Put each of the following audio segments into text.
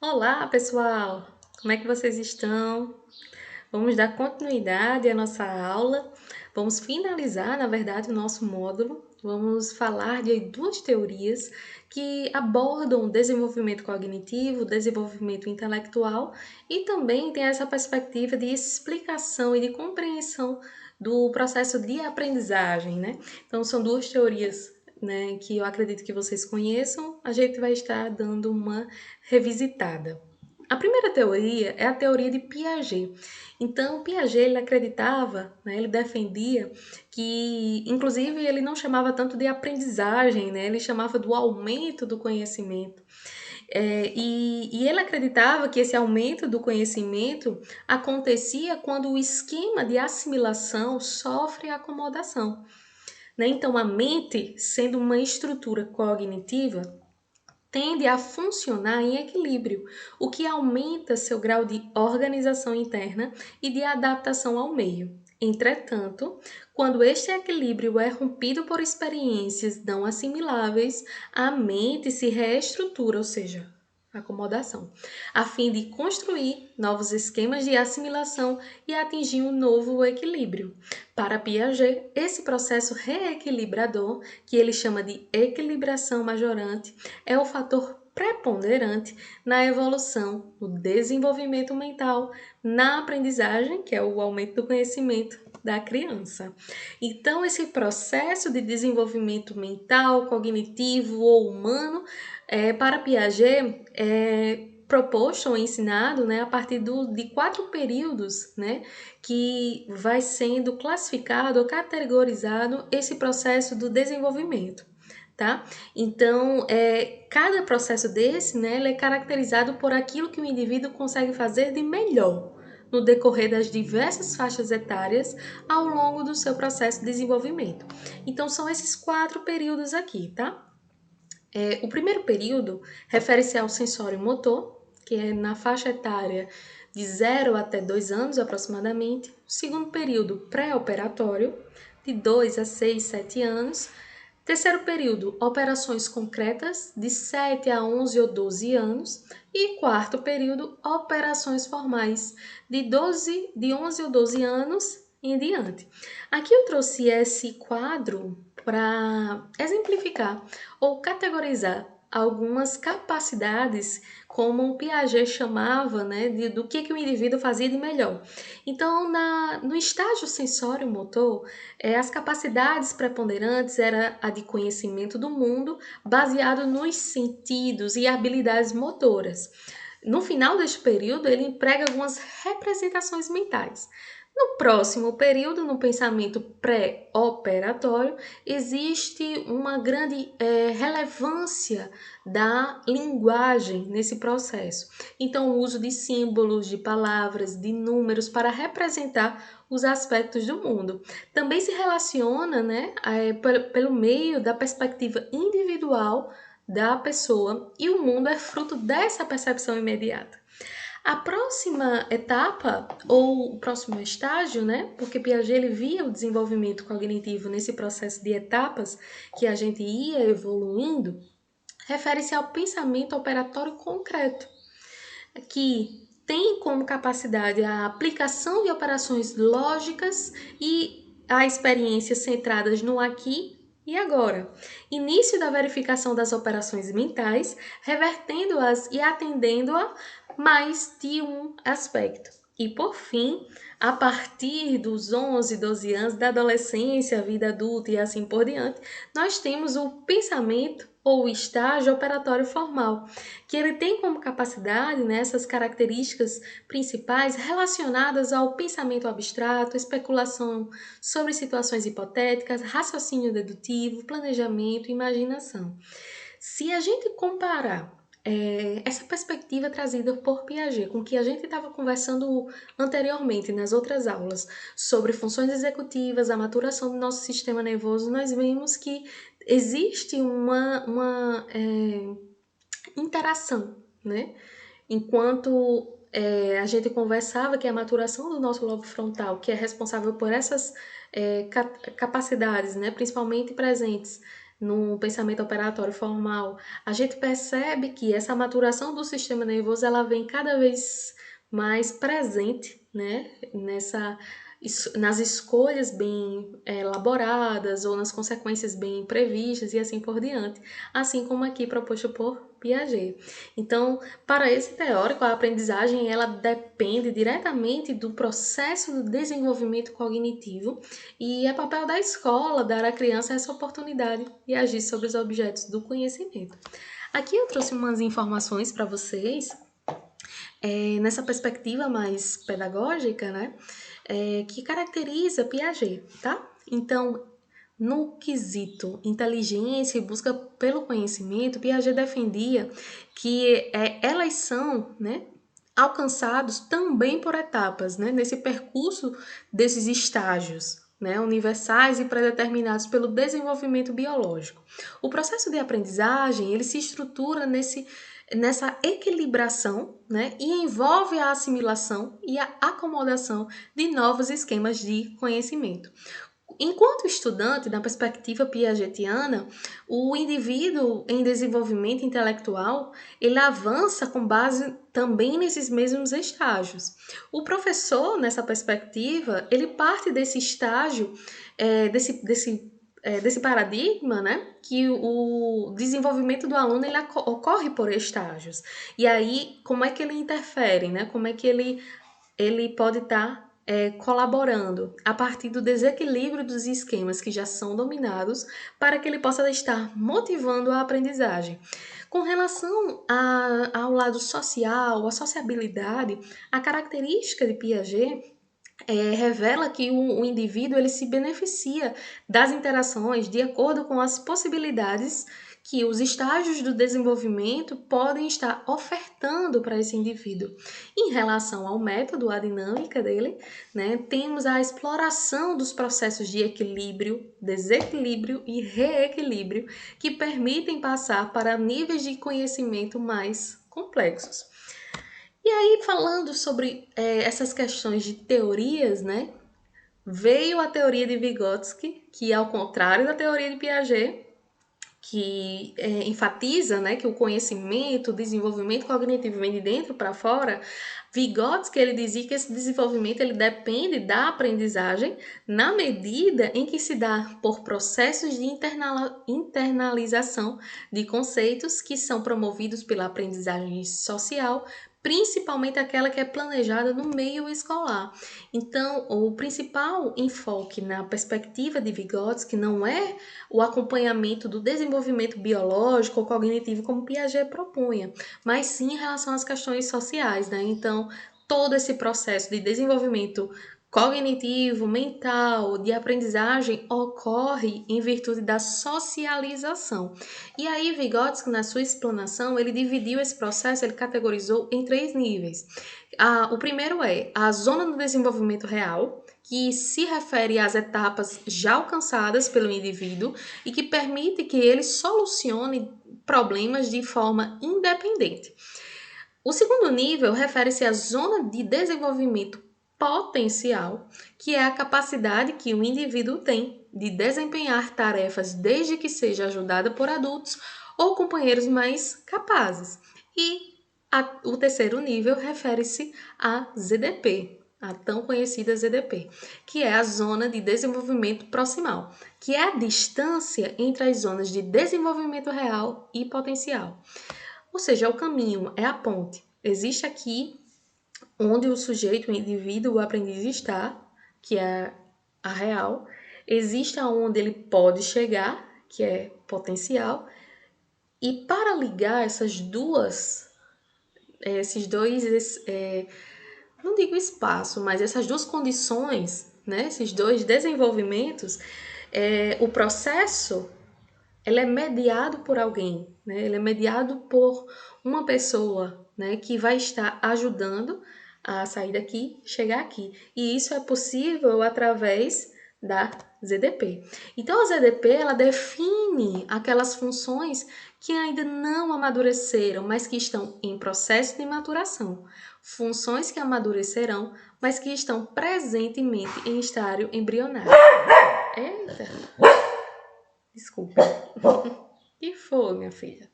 Olá, pessoal! Como é que vocês estão? Vamos dar continuidade à nossa aula. Vamos finalizar, na verdade, o nosso módulo. Vamos falar de duas teorias que abordam o desenvolvimento cognitivo, desenvolvimento intelectual e também tem essa perspectiva de explicação e de compreensão do processo de aprendizagem, né? Então, são duas teorias, né, que eu acredito que vocês conheçam. A gente vai estar dando uma revisitada. A primeira teoria é a teoria de Piaget. Então, Piaget ele acreditava, né, ele defendia que, inclusive, ele não chamava tanto de aprendizagem, né, ele chamava do aumento do conhecimento. E ele acreditava que esse aumento do conhecimento acontecia quando o esquema de assimilação sofre acomodação. Né? Então, a mente, sendo uma estrutura cognitiva, tende a funcionar em equilíbrio, o que aumenta seu grau de organização interna e de adaptação ao meio. Entretanto, quando este equilíbrio é rompido por experiências não assimiláveis, a mente se reestrutura, ou seja, acomodação, a fim de construir novos esquemas de assimilação e atingir um novo equilíbrio. Para Piaget, esse processo reequilibrador, que ele chama de equilibração majorante, é o fator preponderante na evolução, no desenvolvimento mental, na aprendizagem, que é o aumento do conhecimento da criança. Então, esse processo de desenvolvimento mental, cognitivo ou humano, para Piaget, é proposto ou ensinado, né, a partir de 4 períodos, né, que vai sendo classificado ou categorizado esse processo do desenvolvimento. Tá? Então, cada processo desse, né, ele é caracterizado por aquilo que o indivíduo consegue fazer de melhor no decorrer das diversas faixas etárias ao longo do seu processo de desenvolvimento. Então, são esses 4 períodos aqui, tá? O primeiro período refere-se ao sensório motor, que é na faixa etária de 0 até 2 anos aproximadamente. O segundo período, pré-operatório, de 2 a 6, 7 anos. Terceiro período, operações concretas, de 7 a 11 ou 12 anos. E quarto período, operações formais, de 11 ou 12 anos em diante. Aqui eu trouxe esse quadro para exemplificar ou categorizar algumas capacidades, como o Piaget chamava, né, do que o indivíduo fazia de melhor. Então, no estágio sensório-motor, as capacidades preponderantes era a de conhecimento do mundo, baseado nos sentidos e habilidades motoras. No final deste período, ele emprega algumas representações mentais. No próximo período, no pensamento pré-operatório, existe uma grande relevância da linguagem nesse processo. Então, o uso de símbolos, de palavras, de números para representar os aspectos do mundo. Também se relaciona, né, pelo meio da perspectiva individual da pessoa e o mundo é fruto dessa percepção imediata. A próxima etapa, ou o próximo estágio, né? Porque Piaget ele via o desenvolvimento cognitivo nesse processo de etapas que a gente ia evoluindo, refere-se ao pensamento operatório concreto, que tem como capacidade a aplicação de operações lógicas e a experiências centradas no aqui e agora. Início da verificação das operações mentais, revertendo-as e atendendo-a mais de um aspecto. E por fim, a partir dos 11, 12 anos da adolescência, vida adulta e assim por diante, nós temos o pensamento ou estágio operatório formal, que ele tem como capacidade, né, essas características principais relacionadas ao pensamento abstrato, especulação sobre situações hipotéticas, raciocínio dedutivo, planejamento e imaginação. Se a gente comparar essa perspectiva trazida por Piaget com o que a gente estava conversando anteriormente nas outras aulas sobre funções executivas, a maturação do nosso sistema nervoso, nós vemos que existe uma interação, né? Enquanto a gente conversava que a maturação do nosso lobo frontal, que é responsável por essas capacidades, né, principalmente presentes no pensamento operatório formal, a gente percebe que essa maturação do sistema nervoso ela vem cada vez mais presente, né, nas escolhas bem elaboradas ou nas consequências bem previstas e assim por diante, assim como aqui proposto por Piaget. Então, para esse teórico, a aprendizagem ela depende diretamente do processo do desenvolvimento cognitivo e é papel da escola dar à criança essa oportunidade de agir sobre os objetos do conhecimento. Aqui eu trouxe umas informações para vocês, nessa perspectiva mais pedagógica, né, que caracteriza Piaget, tá? Então, no quesito inteligência e busca pelo conhecimento, Piaget defendia que elas são, né, alcançados também por etapas, né, nesse percurso desses estágios, né, universais e predeterminados pelo desenvolvimento biológico. O processo de aprendizagem ele se estrutura nessa equilibração, né, e envolve a assimilação e a acomodação de novos esquemas de conhecimento. Enquanto estudante, na perspectiva piagetiana, o indivíduo em desenvolvimento intelectual, ele avança com base também nesses mesmos estágios. O professor, nessa perspectiva, ele parte desse estágio, desse paradigma, né, que o desenvolvimento do aluno ele ocorre por estágios. E aí, como é que ele interfere, né? Como é que ele pode estar colaborando a partir do desequilíbrio dos esquemas que já são dominados para que ele possa estar motivando a aprendizagem. Com relação ao lado social, a sociabilidade, a característica de Piaget revela que o indivíduo ele se beneficia das interações de acordo com as possibilidades que os estágios do desenvolvimento podem estar ofertando para esse indivíduo. Em relação ao método, a dinâmica dele, né, temos a exploração dos processos de equilíbrio, desequilíbrio e reequilíbrio que permitem passar para níveis de conhecimento mais complexos. E aí, falando sobre essas questões de teorias, né? Veio a teoria de Vygotsky, que ao contrário da teoria de Piaget, que enfatiza, né, que o conhecimento, o desenvolvimento cognitivo vem de dentro para fora. Vygotsky ele dizia que esse desenvolvimento ele depende da aprendizagem na medida em que se dá por processos de internalização de conceitos que são promovidos pela aprendizagem social, principalmente aquela que é planejada no meio escolar. Então, o principal enfoque na perspectiva de Vygotsky não é o acompanhamento do desenvolvimento biológico ou cognitivo como Piaget propunha, mas sim em relação às questões sociais, né? Então, todo esse processo de desenvolvimento cognitivo, mental, de aprendizagem ocorre em virtude da socialização. E aí Vygotsky, na sua explanação, ele dividiu esse processo, ele categorizou em 3 níveis. O primeiro é a zona do desenvolvimento real, que se refere às etapas já alcançadas pelo indivíduo e que permite que ele solucione problemas de forma independente. O segundo nível refere-se à zona de desenvolvimento potencial, que é a capacidade que o indivíduo tem de desempenhar tarefas desde que seja ajudada por adultos ou companheiros mais capazes. E o terceiro nível refere-se à ZDP, a tão conhecida ZDP, que é a zona de desenvolvimento proximal, que é a distância entre as zonas de desenvolvimento real e potencial. Ou seja, é o caminho, é a ponte. Existe aqui onde o sujeito, o indivíduo, o aprendiz está, que é a real. Existe aonde ele pode chegar, que é potencial. E para ligar esses dois, não digo espaço, mas essas duas condições, né, esses dois desenvolvimentos, o processo ele é mediado por alguém, né? Ele é mediado por uma pessoa, né, que vai estar ajudando a sair daqui, chegar aqui. E isso é possível através da ZDP. Então, a ZDP, ela define aquelas funções que ainda não amadureceram, mas que estão em processo de maturação. Funções que amadurecerão, mas que estão presentemente em estágio embrionário. Eita! Desculpa. Que foi, minha filha?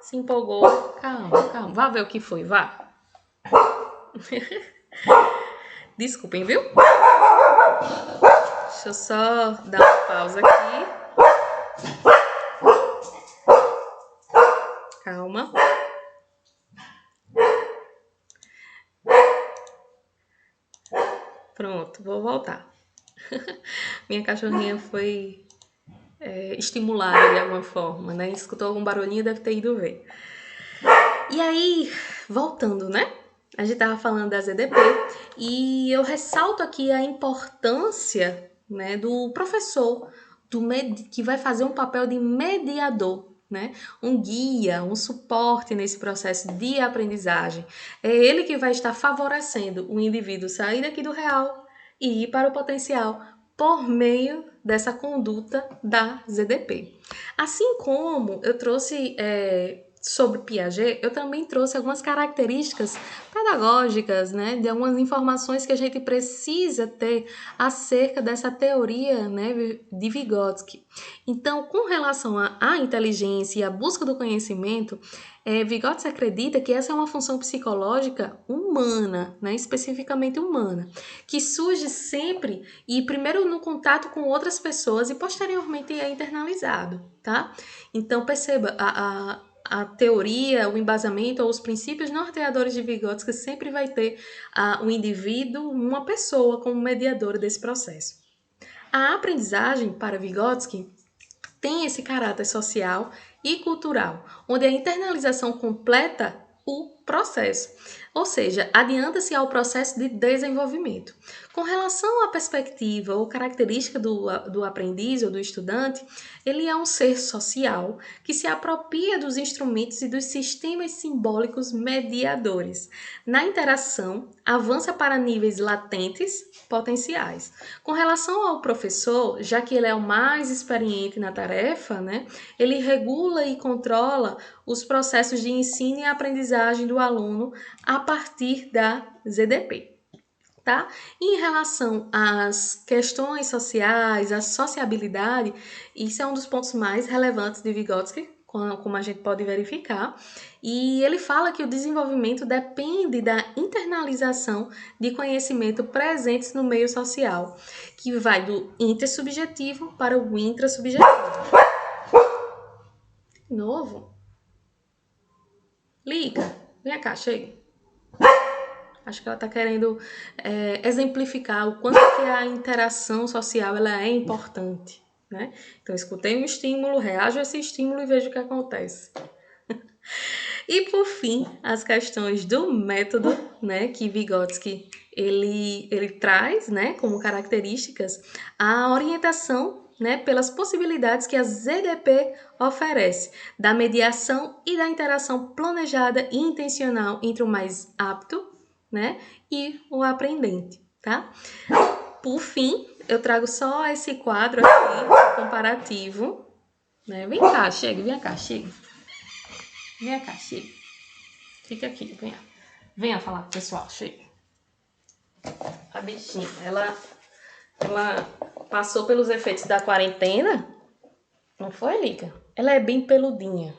Se empolgou? Calma, calma. Vá ver o que foi, vá. Desculpem, viu? Deixa eu só dar uma pausa aqui. Calma. Pronto, vou voltar. Minha cachorrinha foi estimulada de alguma forma, né? Escutou algum barulhinho, deve ter ido ver. E aí, voltando, né? A gente tava falando da ZDP e eu ressalto aqui a importância, né, do professor, que vai fazer um papel de mediador, né? Um guia, um suporte nesse processo de aprendizagem. É ele que vai estar favorecendo o indivíduo sair daqui do real e ir para o potencial por meio dessa conduta da ZDP. Assim como eu trouxe sobre Piaget, eu também trouxe algumas características pedagógicas, né, de algumas informações que a gente precisa ter acerca dessa teoria, né, de Vygotsky. Então, com relação à inteligência e à busca do conhecimento, Vygotsky acredita que essa é uma função psicológica humana, né, especificamente humana, que surge sempre e primeiro no contato com outras pessoas e posteriormente é internalizado, tá? Então, perceba, a teoria, o embasamento ou os princípios norteadores de Vygotsky sempre vai ter um indivíduo, uma pessoa como mediadora desse processo. A aprendizagem, para Vygotsky, tem esse caráter social e cultural, onde a internalização completa o processo, ou seja, adianta-se ao processo de desenvolvimento. Com relação à perspectiva ou característica do aprendiz ou do estudante, ele é um ser social que se apropria dos instrumentos e dos sistemas simbólicos mediadores. Na interação, avança para níveis latentes potenciais. Com relação ao professor, já que ele é o mais experiente na tarefa, né, ele regula e controla os processos de ensino e aprendizagem do aluno a partir da ZDP. Tá? E em relação às questões sociais, à sociabilidade, isso é um dos pontos mais relevantes de Vygotsky, como a gente pode verificar, e ele fala que o desenvolvimento depende da internalização de conhecimento presentes no meio social, que vai do intersubjetivo para o intrasubjetivo. De novo? Liga, vem cá, chega. Acho que ela está querendo exemplificar o quanto que a interação social ela é importante, né? Então, escutei um estímulo, reajo a esse estímulo e vejo o que acontece. E, por fim, as questões do método, né, que Vygotsky ele traz, né, como características, a orientação, né, pelas possibilidades que a ZDP oferece, da mediação e da interação planejada e intencional entre o mais apto, né, e o aprendente, tá? Por fim, eu trago só esse quadro aqui, comparativo, né? Vem cá, chega, vem cá, chega. Vem cá, chega. Fica aqui, venha. Venha falar com o pessoal, chega. A bichinha, ela passou pelos efeitos da quarentena, não foi, Lica? Ela é bem peludinha,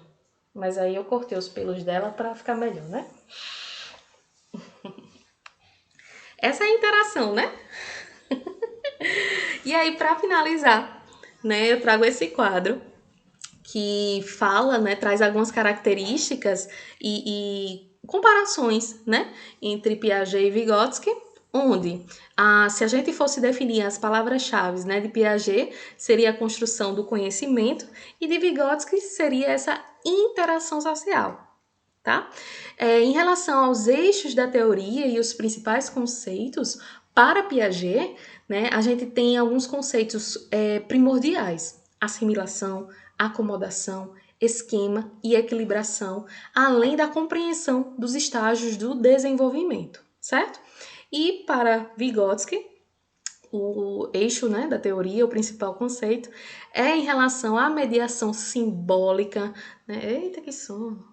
mas aí eu cortei os pelos dela pra ficar melhor, né? Essa é a interação, né? E aí, para finalizar, né, eu trago esse quadro que fala, né, traz algumas características e comparações, né, entre Piaget e Vygotsky, onde, se a gente fosse definir as palavras-chave, né, de Piaget, seria a construção do conhecimento e de Vygotsky seria essa interação social. Tá? Em relação aos eixos da teoria e os principais conceitos, para Piaget, né, a gente tem alguns conceitos primordiais: assimilação, acomodação, esquema e equilibração, além da compreensão dos estágios do desenvolvimento, certo? E para Vygotsky, o eixo, né, da teoria, o principal conceito, é em relação à mediação simbólica, né? Eita, que sono!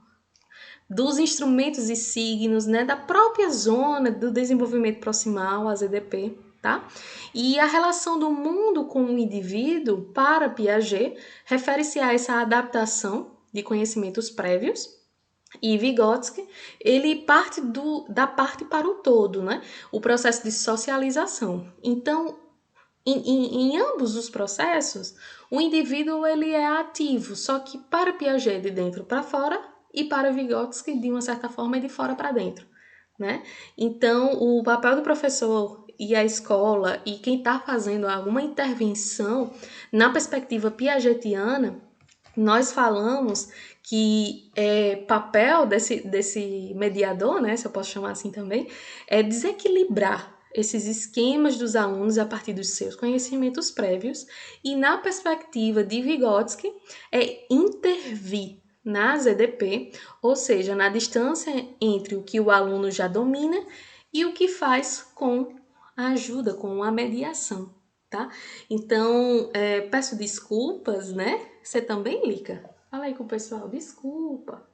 Dos instrumentos e signos, né, da própria zona do desenvolvimento proximal, a ZDP, tá? E a relação do mundo com o indivíduo, para Piaget, refere-se a essa adaptação de conhecimentos prévios. E Vygotsky, ele parte da parte para o todo, né? O processo de socialização. Então, em ambos os processos, o indivíduo ele é ativo, só que para Piaget de dentro para fora e para Vygotsky de uma certa forma é de fora para dentro, né? Então, o papel do professor e a escola e quem está fazendo alguma intervenção na perspectiva piagetiana, nós falamos que papel desse mediador, né, se eu posso chamar assim também, é desequilibrar esses esquemas dos alunos a partir dos seus conhecimentos prévios e na perspectiva de Vygotsky é intervir na ZDP, ou seja, na distância entre o que o aluno já domina e o que faz com a ajuda, com a mediação, tá? Então, peço desculpas, né? Você também, Lica? Fala aí com o pessoal, desculpa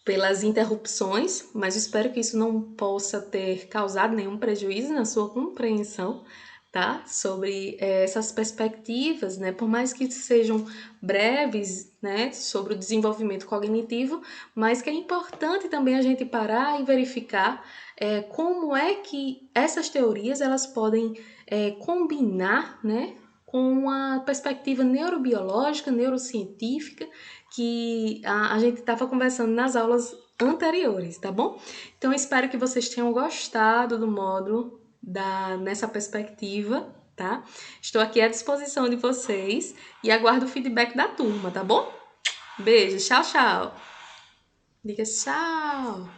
pelas interrupções, mas espero que isso não possa ter causado nenhum prejuízo na sua compreensão, tá? Sobre essas perspectivas, né? Por mais que sejam breves, né? Sobre o desenvolvimento cognitivo, mas que é importante também a gente parar e verificar como é que essas teorias elas podem combinar, né? Com a perspectiva neurobiológica, neurocientífica que a gente estava conversando nas aulas anteriores, tá bom? Então, eu espero que vocês tenham gostado do módulo nessa perspectiva, tá? Estou aqui à disposição de vocês e aguardo o feedback da turma, tá bom? Beijo, tchau, tchau. Diga tchau.